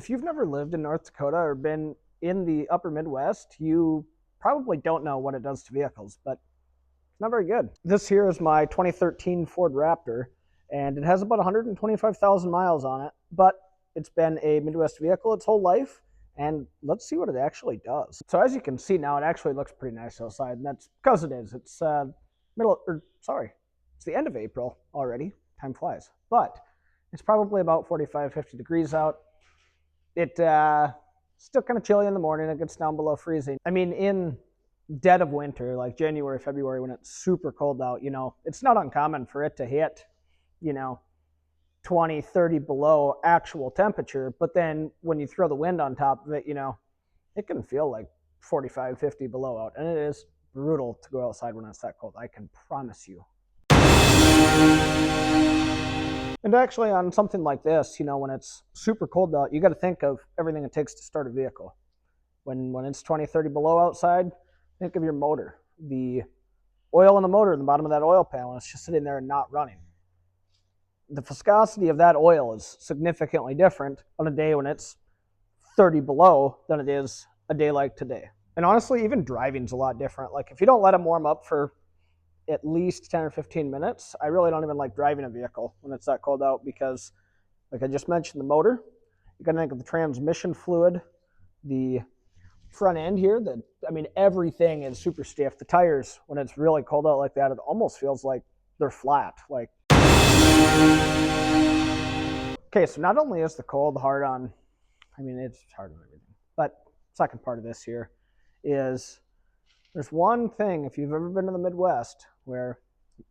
If you've never lived in North Dakota or been in the upper Midwest, you probably don't know what it does to vehicles, but it's not very good. This here is my 2013 Ford Raptor, and it has about 125,000 miles on it, but it's been a Midwest vehicle its whole life, and let's see what it actually does. So as you can see now, it actually looks pretty nice outside, and that's because it is. It's it's the end of April already. Time flies. But it's probably about 45, 50 degrees out. It's still kind of chilly in the morning. It gets down below freezing. I mean, in dead of winter, like January, February, when it's super cold out, it's not uncommon for it to hit, 20, 30 below actual temperature. But then when you throw the wind on top of it, it can feel like 45, 50 below out. And it is brutal to go outside when it's that cold. I can promise you. And actually on something like this, when it's super cold out, you got to think of everything it takes to start a vehicle. When it's 20, 30 below outside, think of your motor. The oil in the motor in the bottom of that oil panel is just sitting there and not running. The viscosity of that oil is significantly different on a day when it's 30 below than it is a day like today. And honestly, even driving's a lot different. Like if you don't let them warm up for at least 10 or 15 minutes, I really don't even like driving a vehicle when it's that cold out because, like I just mentioned, the motor, you gotta think of the transmission fluid, the front end here, everything is super stiff. The tires, when it's really cold out like that, it almost feels like they're flat. Okay, so not only is the cold hard on, it's hard on everything, but second part of this here is there's one thing, if you've ever been to the Midwest, where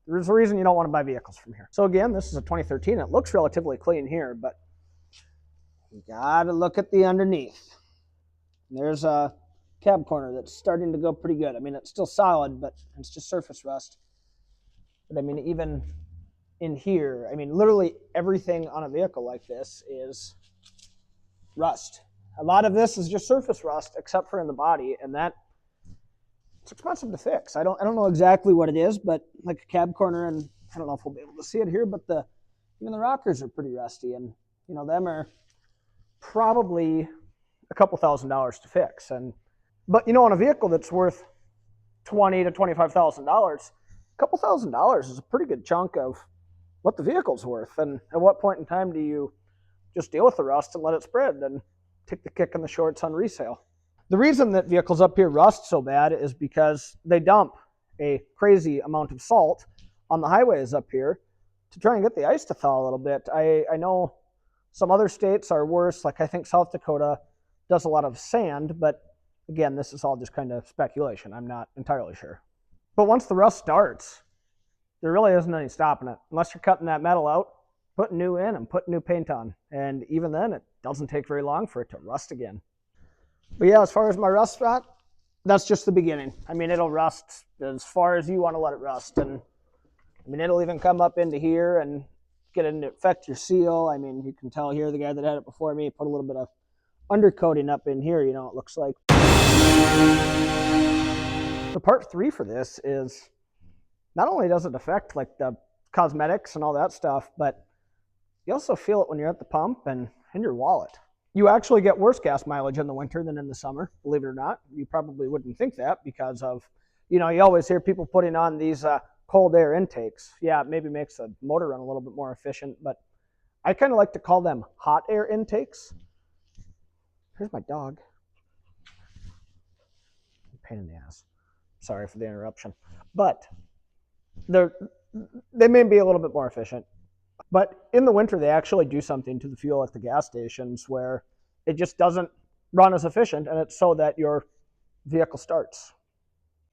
there's a reason you don't want to buy vehicles from here. So again, this is a 2013. It looks relatively clean here, but you gotta look at the underneath. There's a cab corner that's starting to go pretty good. It's still solid, but it's just surface rust. But even in here, literally everything on a vehicle like this is rust. A lot of this is just surface rust, except for in the body, and it's expensive to fix. I don't know exactly what it is, but like a cab corner, and I don't know if we'll be able to see it here, but even the rockers are pretty rusty, and them are probably a couple $1,000s to fix. But on a vehicle that's worth $20,000 to $25,000, a couple $1,000s is a pretty good chunk of what the vehicle's worth. And at what point in time do you just deal with the rust and let it spread and take the kick in the shorts on resale? The reason that vehicles up here rust so bad is because they dump a crazy amount of salt on the highways up here to try and get the ice to thaw a little bit. I know some other states are worse, like I think South Dakota does a lot of sand, but again, this is all just kind of speculation. I'm not entirely sure. But once the rust starts, there really isn't any stopping it. Unless you're cutting that metal out, putting new in, and putting new paint on. And even then, it doesn't take very long for it to rust again. But yeah, as far as my rust spot, that's just the beginning. It'll rust as far as you want to let it rust. And it'll even come up into here and get in to affect your seal. You can tell here, the guy that had it before me put a little bit of undercoating up in here, it looks like. The part 3 for this is not only does it affect like the cosmetics and all that stuff, but you also feel it when you're at the pump and in your wallet. You actually get worse gas mileage in the winter than in the summer, believe it or not. You probably wouldn't think that because of, you always hear people putting on these cold air intakes. Yeah, it maybe makes the motor run a little bit more efficient, but I kind of like to call them hot air intakes. Here's my dog. Pain in the ass. Sorry for the interruption. But they may be a little bit more efficient. But in the winter, they actually do something to the fuel at the gas stations where it just doesn't run as efficient, and it's so that your vehicle starts.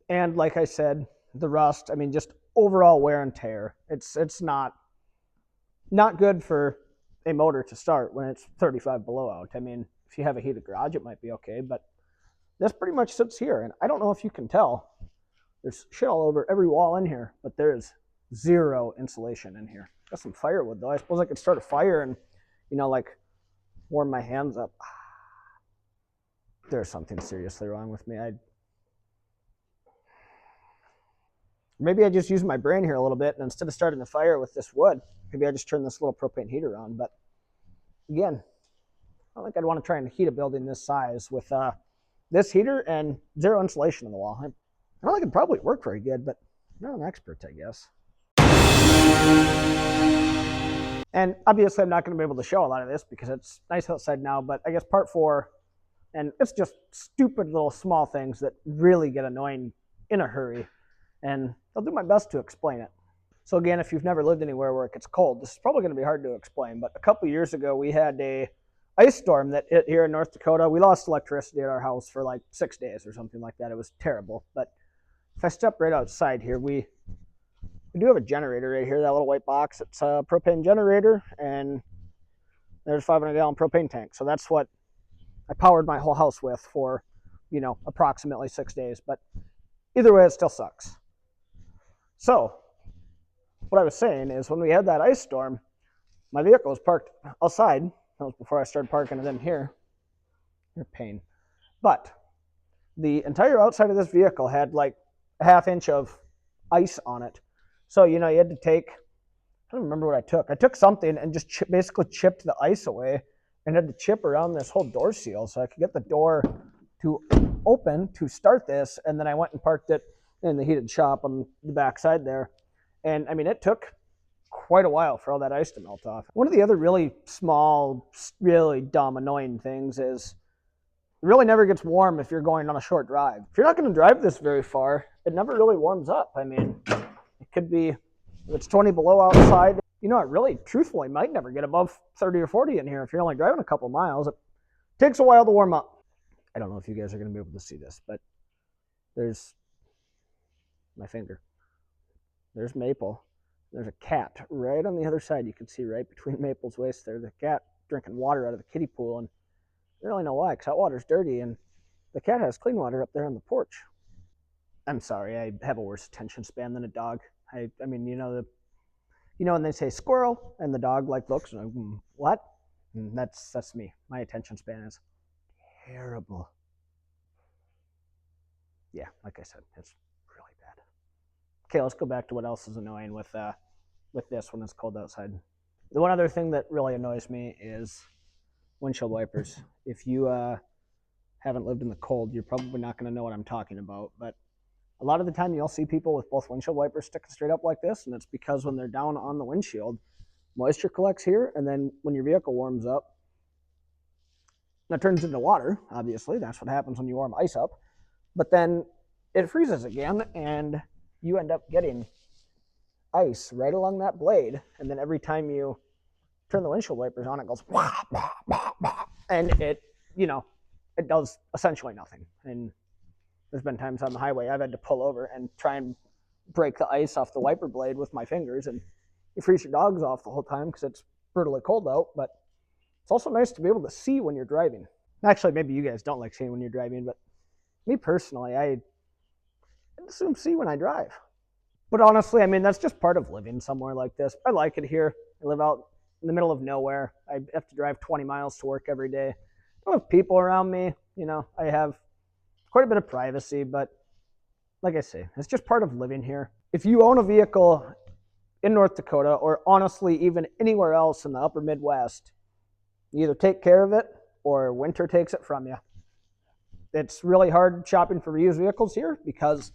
And like I said, the rust, just overall wear and tear. It's not good for a motor to start when it's 35 below out. If you have a heated garage, it might be okay, but this pretty much sits here. And I don't know if you can tell, there's shit all over every wall in here, but there's zero insulation in here. Got some firewood though. I suppose I could start a fire and, warm my hands up. There's something seriously wrong with me. Maybe I just use my brain here a little bit, and instead of starting the fire with this wood, maybe I just turn this little propane heater on. But again, don't think I'd want to try and heat a building this size with this heater and zero insulation in the wall. I don't think it'd probably work very good, but I'm not an expert, I guess. And obviously I'm not going to be able to show a lot of this because it's nice outside now, but I guess part 4, and it's just stupid little small things that really get annoying in a hurry, and I'll do my best to explain it. So again, if you've never lived anywhere where it gets cold, this is probably going to be hard to explain, but a couple years ago we had a ice storm that hit here in North Dakota. We lost electricity at our house for like 6 days or something like that. It was terrible. But if I step right outside here, we do have a generator right here, that little white box. It's a propane generator, and there's a 500-gallon propane tank. So that's what I powered my whole house with for, approximately 6 days. But either way, it still sucks. So what I was saying is when we had that ice storm, my vehicle was parked outside. That was before I started parking it in here. You're a pain. But the entire outside of this vehicle had like a half-inch of ice on it. So, you had to take, I don't remember what I took. I took something and just basically chipped the ice away and had to chip around this whole door seal so I could get the door to open to start this. And then I went and parked it in the heated shop on the back side there. And I mean, it took quite a while for all that ice to melt off. One of the other really small, really dumb, annoying things is it really never gets warm if you're going on a short drive. If you're not going to drive this very far, it never really warms up. I mean, it could be, if it's 20 below outside, it really, truthfully, might never get above 30 or 40 in here if you're only driving a couple miles. It takes a while to warm up. I don't know if you guys are going to be able to see this, but there's my finger. There's Maple. There's a cat right on the other side. You can see right between Maple's waist there. The cat drinking water out of the kiddie pool, and I don't really know why, because that water's dirty, and the cat has clean water up there on the porch. I'm sorry, I have a worse attention span than a dog. I mean, when they say squirrel, and the dog looks, and what? And that's me. My attention span is terrible. Yeah, like I said, it's really bad. Okay, let's go back to what else is annoying with this when it's cold outside. The one other thing that really annoys me is windshield wipers. If you haven't lived in the cold, you're probably not going to know what I'm talking about. But a lot of the time, you'll see people with both windshield wipers sticking straight up like this, and it's because when they're down on the windshield, moisture collects here, and then when your vehicle warms up, that turns into water, obviously. That's what happens when you warm ice up. But then it freezes again, and you end up getting ice right along that blade, and then every time you turn the windshield wipers on, it goes wah, wah, wah, wah, and it does essentially nothing. And there's been times on the highway I've had to pull over and try and break the ice off the wiper blade with my fingers, and you freeze your dogs off the whole time because it's brutally cold out. But it's also nice to be able to see when you're driving. Actually, maybe you guys don't like seeing when you're driving, but me personally, I assume see when I drive. But honestly, I mean, that's just part of living somewhere like this. I like it here. I live out in the middle of nowhere. I have to drive 20 miles to work every day. I don't have people around me. I have quite a bit of privacy, but like I say, it's just part of living here. If you own a vehicle in North Dakota, or honestly, even anywhere else in the upper Midwest, you either take care of it or winter takes it from you. It's really hard shopping for used vehicles here because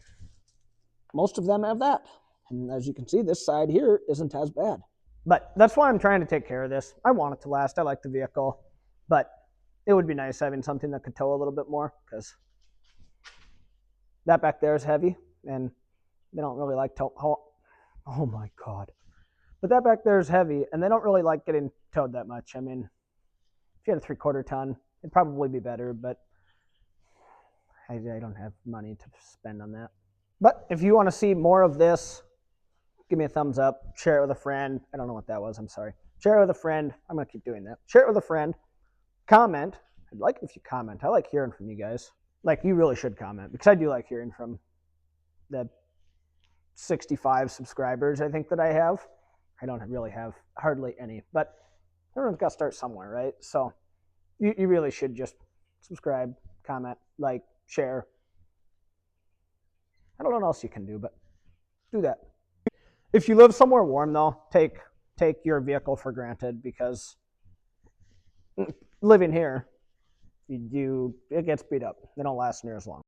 most of them have that. And as you can see, this side here isn't as bad. But that's why I'm trying to take care of this. I want it to last. I like the vehicle. But it would be nice having something that could tow a little bit more, because that back there is heavy, and they don't really like tow. Oh my God. But that back there is heavy, and they don't really like getting towed that much. I mean, if you had a 3/4 ton, it'd probably be better, but I don't have money to spend on that. But if you want to see more of this, give me a thumbs up, share it with a friend. I don't know what that was, I'm sorry. Share it with a friend. I'm going to keep doing that. Share it with a friend. Comment. I'd like it if you comment. I like hearing from you guys. Like, you really should comment, because I do like hearing from the 65 subscribers I think that I have. I don't really have hardly any, but everyone's got to start somewhere, right? So you really should just subscribe, comment, like, share. I don't know what else you can do, but do that. If you live somewhere warm, though, take your vehicle for granted, because living here, it gets beat up. They don't last near as long.